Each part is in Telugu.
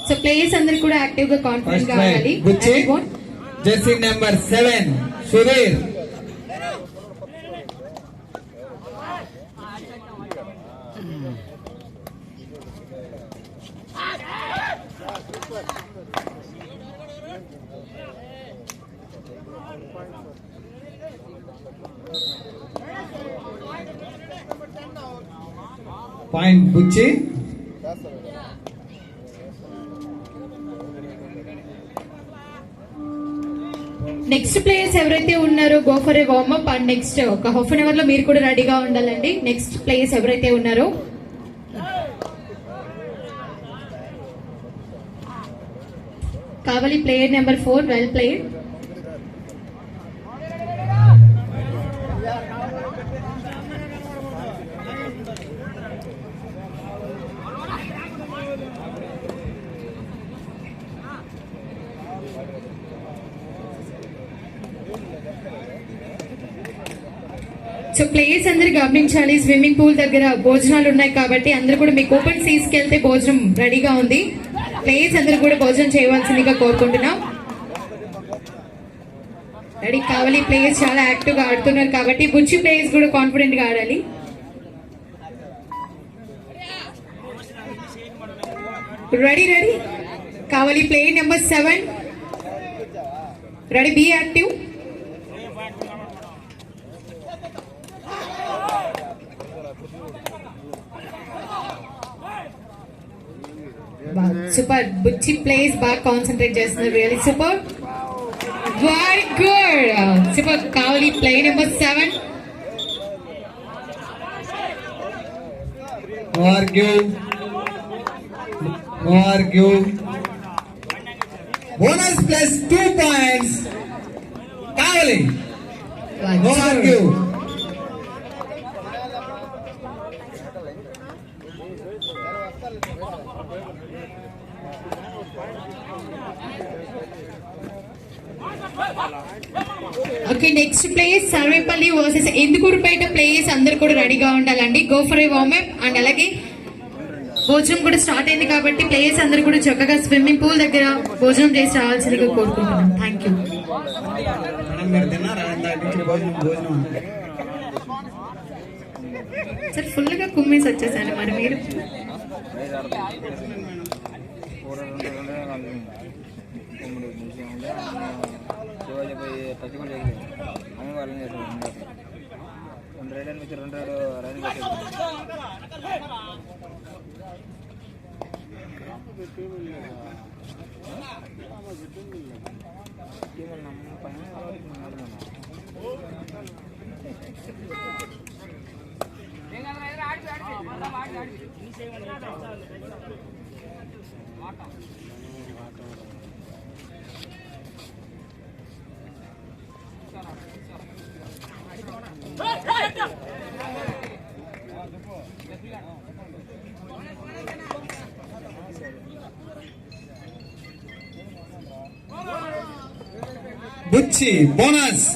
సో ప్లేయర్స్ అందరు కూడా యాక్టివ్ గా కాన్ఫిడెంట్ గా ఆడాలి. Jersey number 7 Sudheer. Point Buchi. Next players ఎవరైతే ఉన్నారో go for a warmup and next ఒక హాఫ్ అన్ అవర్ లో మీరు కూడా రెడీగా ఉండాలండి. నెక్స్ట్ ప్లేయర్స్ ఎవరైతే ఉన్నారో కావాలి player number 4 well player. So players అందరు గమనించాలి, స్విమ్మింగ్ పూల్ దగ్గర భోజనాలు ఉన్నాయి కాబట్టి అందరూ కూడా మీకు ఓపెన్ సీస్కి వెళ్తే భోజనం రెడీగా ఉంది. ప్లేయర్స్ అందరూ కూడా భోజనం చేయవలసిందిగా కోరుకుంటున్నాం. రెడీ కావాలి. ప్లేయర్స్ చాలా యాక్టివ్ గా ఆడుతున్నారు కాబట్టి బుచ్చి ప్లేయర్స్ కూడా కాన్ఫిడెంట్ గా ఆడాలి. రెడీ రెడీ కావాలి. Player number 7 ready, be active. Super. Buchi plays బాగా కాన్సన్ట్రేట్ చేస్తున్నారు. Really super, very good, super. Kavali player number 7. Bonus plus 2 points. కావాలి. Okay, next plays Sarvepalli versus Indukurupeta. Players అందరు కూడా రెడీగా ఉండాలండి. Go for a warmup and అలాగే భోజనం కూడా స్టార్ట్ అయింది కాబట్టి ప్లేయర్స్ అందరు కూడా చక్కగా స్విమ్మింగ్ పూల్ దగ్గర భోజనం చేసి రావాల్సిందిగా కోరుకుంటున్నాం. Thank you. సార్ ఫుల్ గా కుమ్మేసి వచ్చేసాను. మరి మీరు బుచ్చి bonus.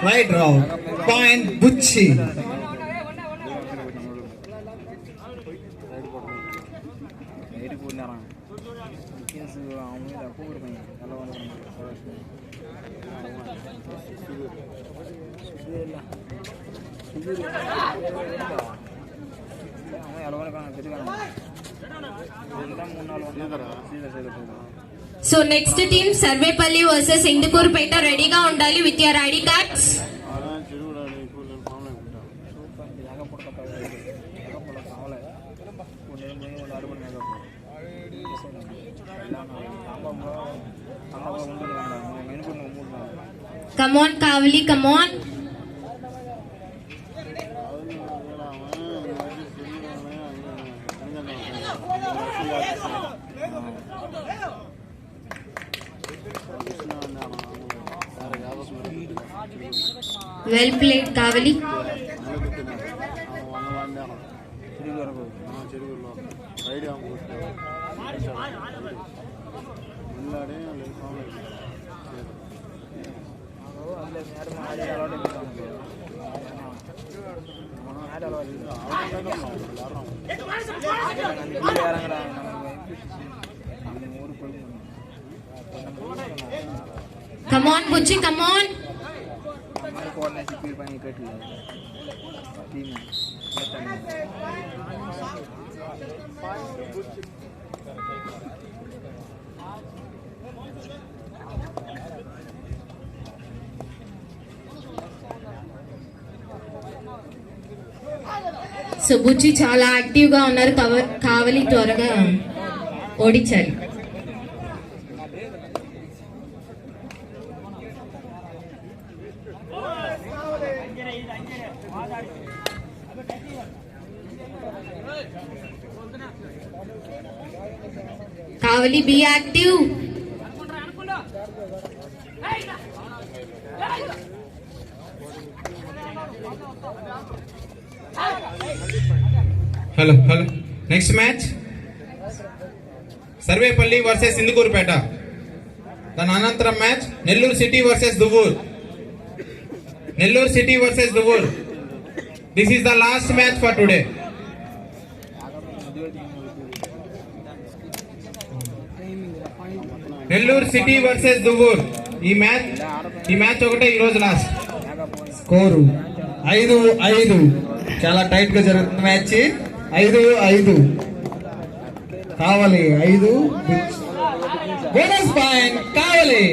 Right round, point Bucci. So next team Sarvepalli versus Indukurpeta. రెడీగా ఉండాలి with your ID cards. Come on Kavali, come on. Well played Kavali. Come on, Bucci, come on. So Buchi చాలా యాక్టివ్ గా ఉన్నారు. కావలి త్వరగా ఓడించాలి. Kavali be active. Hello next match Sarvepalli versus Indukurupeta. దాని అనంతరం match Nellore city versus Duvvur. Nellore city versus Duvvur. This is the last match for today. Nellore city versus Duvvur. ఈ మ్యాచ్ ఒకటే ఈ రోజు లాస్ట్. స్కోరు 5-5. చాలా టైట్ గా జరుగుతున్న మ్యాచ్. 5-5 కావాలి. 5 బోనస్ పాయింట్ కావాలి.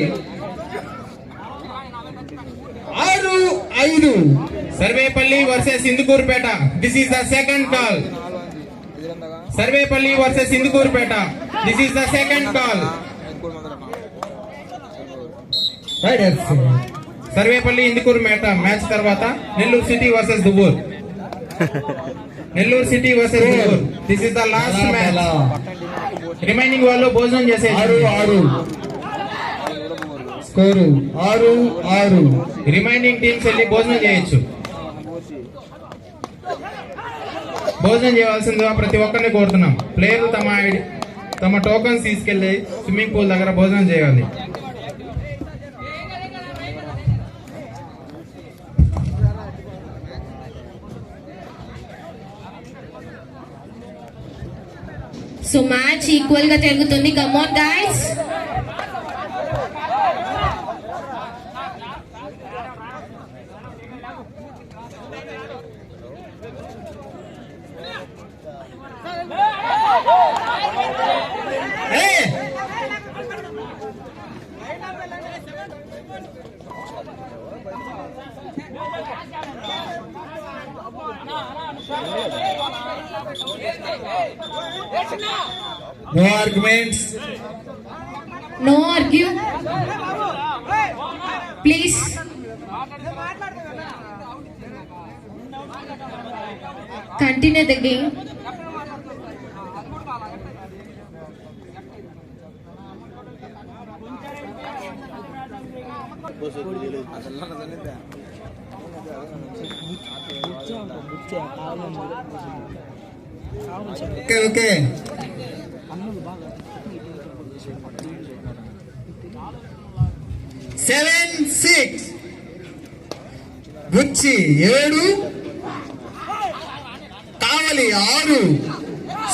6-5 Sarvepalli versus Indukurupeta. This is the second call. Sarvepalli versus Indukurupeta. This is the second call. Raiders Sarvepalli Indukurupeta match తర్వాత Nellore city versus Duvvur. Nellore city versus Duvvur. This is the last match. Remaining వాళ్ళు భోజనం చేసే 6-6 స్కోరు 6-6. రిమైనింగ్ టీమ్స్ వెళ్ళి భోజనం చేయొచ్చు. భోజనం చేయవలసిందిగా ప్రతి ఒక్కరిని కోరుతున్నాం. ప్లేయర్లు తమ టోకన్స్ తీసుకెళ్లి స్విమ్మింగ్ పూల్ దగ్గర భోజనం చేయాలి. సో మ్యాచ్ ఈక్వల్ గా జరుగుతుంది. Come on guys. No arguments. No argue. Please. Continue the game. Okay. 7-6 Buchi 7 Kavali 6.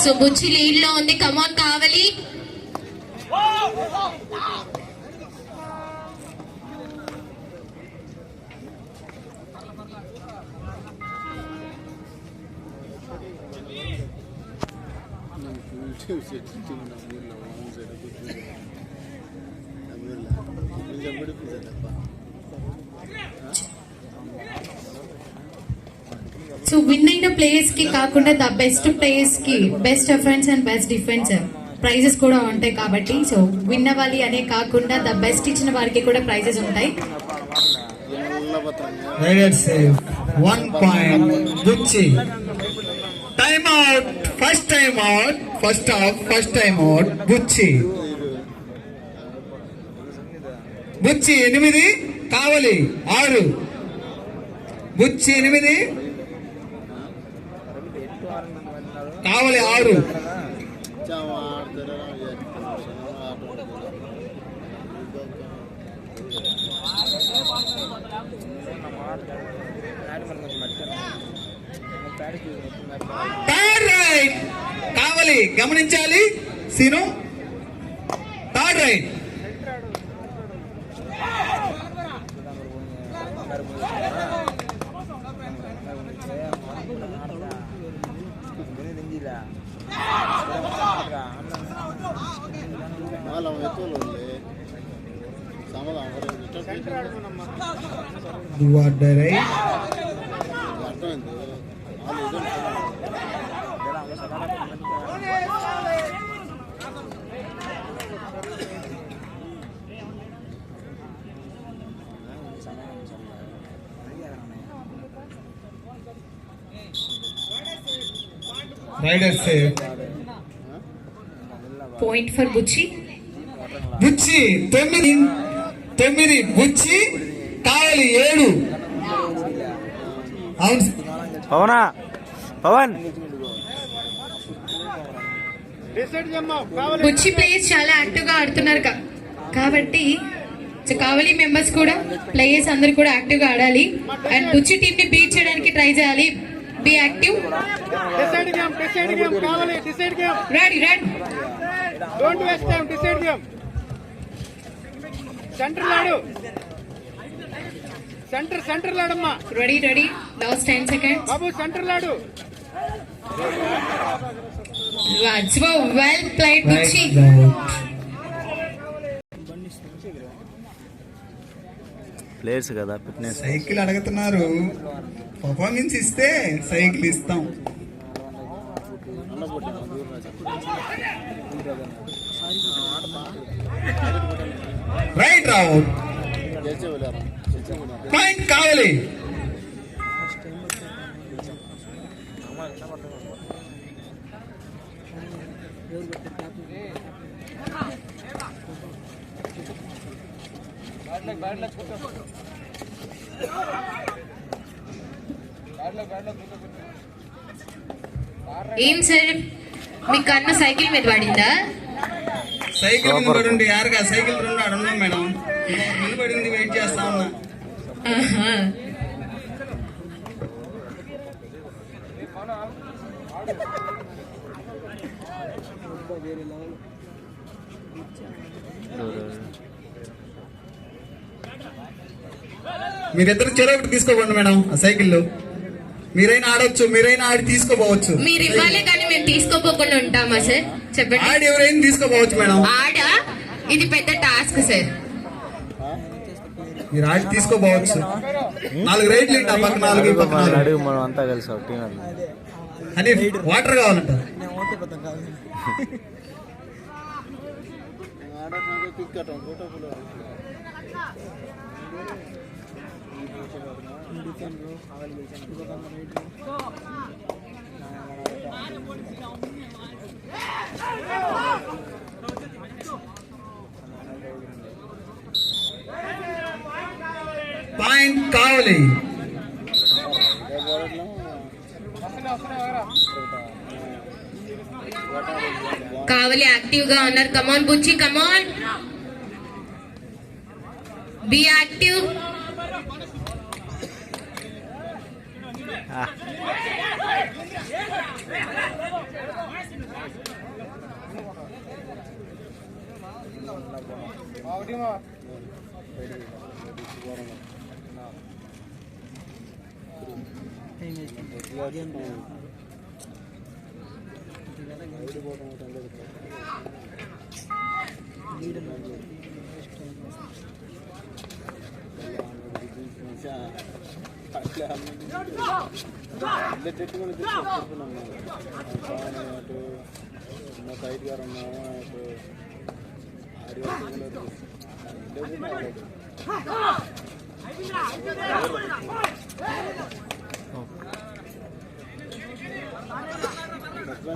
So Buchi lead లో ఉంది. కమాన్ కావలి. సో విన్ అయిన ప్లేయర్స్ కి కాకుండా ద బెస్ట్ ప్లేయర్స్ కి best offence and best defence prizes కూడా ఉంటాయి కాబట్టి సో విన్ అవ్వాలి అనే కాకుండా ద బెస్ట్ ఇచ్చిన వారికి కూడా ప్రైజెస్ ఉంటాయి. Riders save 1 point. Bucci. Time out. First time out, first half first time out Buchi. Buchi 8, Kavali 6. Buchi 8, Kavali 6. Third raid Kavali, గమనించాలి Seenu. Third raid. Raider save. Point for Bucci. Buchi 9, Buchi Kavali 7. అవును పవన్ బుచ్చి ప్లేయర్స్ చాలా యాక్టివ్ గా ఆడుతున్నారు కాబట్టి కావలి మెంబర్స్ కూడా, ప్లేయర్స్ అందరు కూడా యాక్టివ్ గా ఆడాలి. అండ్ బుచ్చి టీమ్ ని బీట్ చేయడానికి ట్రై చేయాలి. Be active. Decide game, Kavali, decide game. Ready. Don't waste time, decide game. Center ladamma. Ready. Last 10 seconds. Babu, center ladu. Well played, Bucci. Players కదా ఫిట్నెస్. సైకిల్ అడుగుతున్నారు, పర్ఫార్మెన్స్ ఇస్తే సైకిల్ ఇస్తాం. Right out. పాయింట్ కావాలి. ఏం సార్, మీ కన్ను సైకిల్ మీద పడిందా? సైకిల్ మీద పడింది. యారుగా సైకిల్ 2 అడున్నాం మేడం. నిలబడింది, వెయిట్ చేస్తా ఉన్నా. ఆహా. మీరిద్దరు చెరొకటి తీసుకోకండి మేడం. ఆ సైకిల్లో మీరైనా ఆడొచ్చు, మీరైనా ఆడి తీసుకోపోవచ్చు. మీరు ఇవ్వాలి కానీ మేము తీసుకోపోకుండా ఉంటామా సార్? చెప్పండి. ఆడి ఎవరైనా తీసుకోపోవచ్చు మేడం. ఆడా ఇది పెద్ద టాస్క్ సార్. మీరు ఆడి తీసుకోపోవచ్చు. 4 రైడ్లు ఏంటి, ఆ పక్క 4 ఈ పక్క 4. అడుగు, మనం అంతా కలిసి ఒక టీం అని వాటర్ కావాలంట. పాయింట్ కావాలి. కావాలి యాక్టివ్ గా ఉన్నారు. Come on Buchi, come on, be active.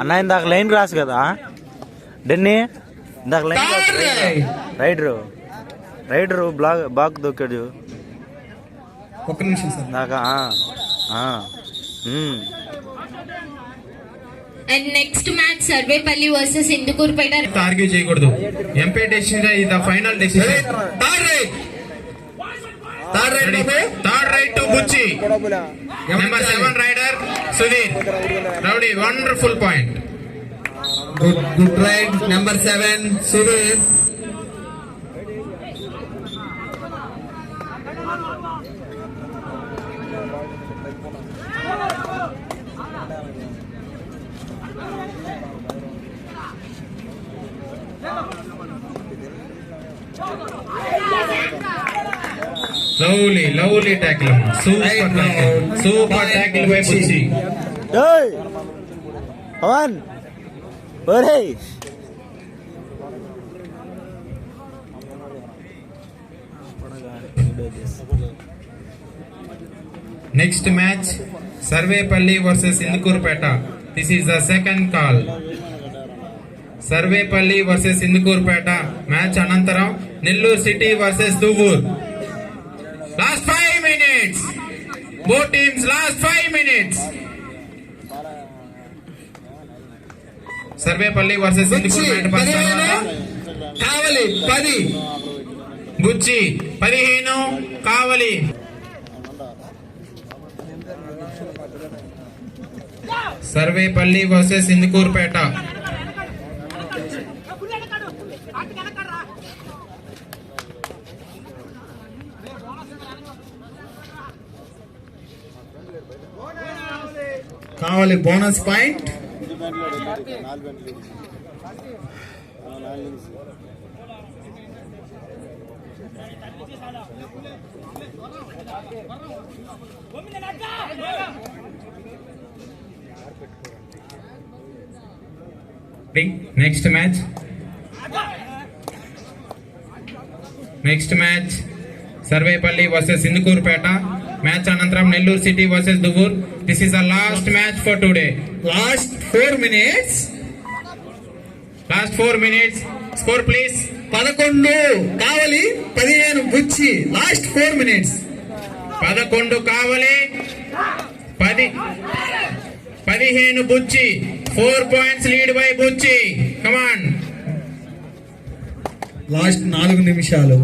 అన్న ఇందాక లైన్ క్రాస్ కదా డెన్నీ, ఇందాక లైన్ క్రాస్ రైడరు బాక్ దొక్కాడు ఒక్క నిమిషం సార్. ఇందాక. And next match Sarvepalli versus Indukurupeta. Argue చేయకూడదు. Umpire decision is the final decision. Third raid to Buchi. Number 7 raider Sudheer rowdy. Wonderful point. Good raid number 7 Sudheer. Lovely tackle. Super tackle by Buchi. Pavan ఒరే next match Sarvepalli versus Indukurupeta. This is the second call. Sarvepalli versus Indukurupeta match అనంతరం Nellore city versus Duvvur. Last 5 minutes. Both teams last 5 minutes. Sarvepalli versus Indukurupeta. Kavali 10, Buchi 15, Kavali. Sarvepalli versus Indukurupeta. కావాలి bonus point. Next match Sarvepalli versus Indukurupeta match అనంతరం Nellore city versus Duvvur. This is the last match for today. Last 4 minutes. Score please. 11 Kavali, 15 Buchi. Last 4 minutes. 11 Kavali, 15 Buchi. 4 points lead by Buchi. Come on. Last 4 నిమిషాలు.